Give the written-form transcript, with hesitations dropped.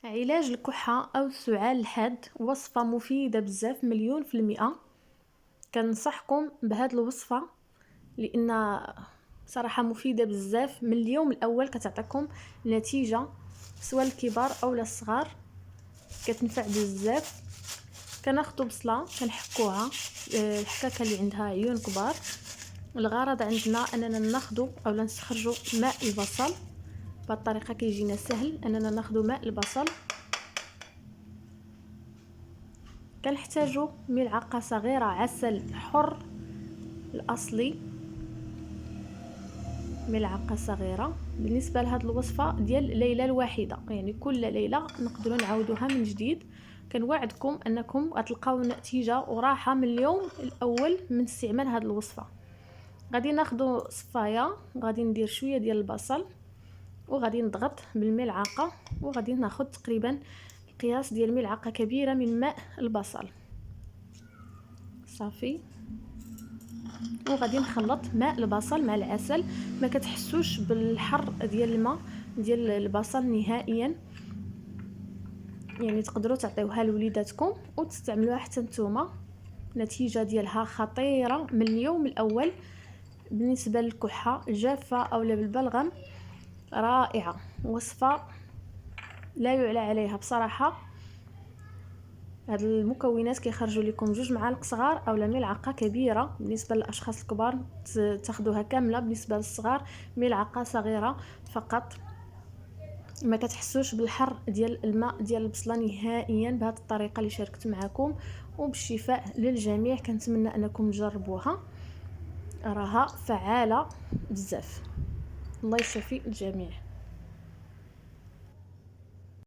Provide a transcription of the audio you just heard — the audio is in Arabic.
علاج الكحة أو السعال الحاد وصفة مفيدة بزاف، 100%. كنصحكم بهاد الوصفة لأن صراحة مفيدة بزاف. من اليوم الأول كتعطيكم نتيجة سواء الكبار أو الصغار، كتنفع بزاف. كناخدو بصلة كنحكوها، الحكاكة اللي عندها عيون كبار. الغرض عندنا أننا ناخدو أو نستخرجوا ماء البصل. بهذه الطريقة كيجينا سهل أننا ناخدو ماء البصل. كنحتاجو ملعقة صغيرة عسل حر الأصلي، ملعقة صغيرة. بالنسبة لهاد الوصفة ديال ليلة الواحدة، يعني كل ليلة نقدروا نعاودوها من جديد. كنوعدكم أنكم غتلقاو نتيجة وراحة من اليوم الأول من استعمال هاد الوصفة. غادي ناخدو صفاية، غادي ندير شوية ديال البصل وغادي نضغط بالملعقة، وغادي ناخد تقريبا القياس ديال ملعقة كبيرة من ماء البصل صافي. وغادي نخلط ماء البصل مع العسل. ما كتحسوش بالحر ديال الماء ديال البصل نهائيا، يعني تقدروا تعطيوها لوليداتكم وتستعملوها حتى نتوما. النتيجه ديالها خطيره من اليوم الاول. بالنسبه للكحه الجافه اولا بالبلغم، رائعه، وصفه لا يعلى عليها بصراحه. هاد المكونات كيخرجوا لكم 2 معالق صغار اولا ملعقه كبيره. بالنسبه للاشخاص الكبار تاخذوها كامله، بالنسبه للصغار ملعقه صغيره فقط. ما كتحسوش بالحر ديال الماء ديال البصله نهائيا بهذه الطريقه اللي شاركت معكم. وبالشفاء للجميع. كنتمنى انكم تجربوها، راها فعاله بزاف. الله يشفي الجميع.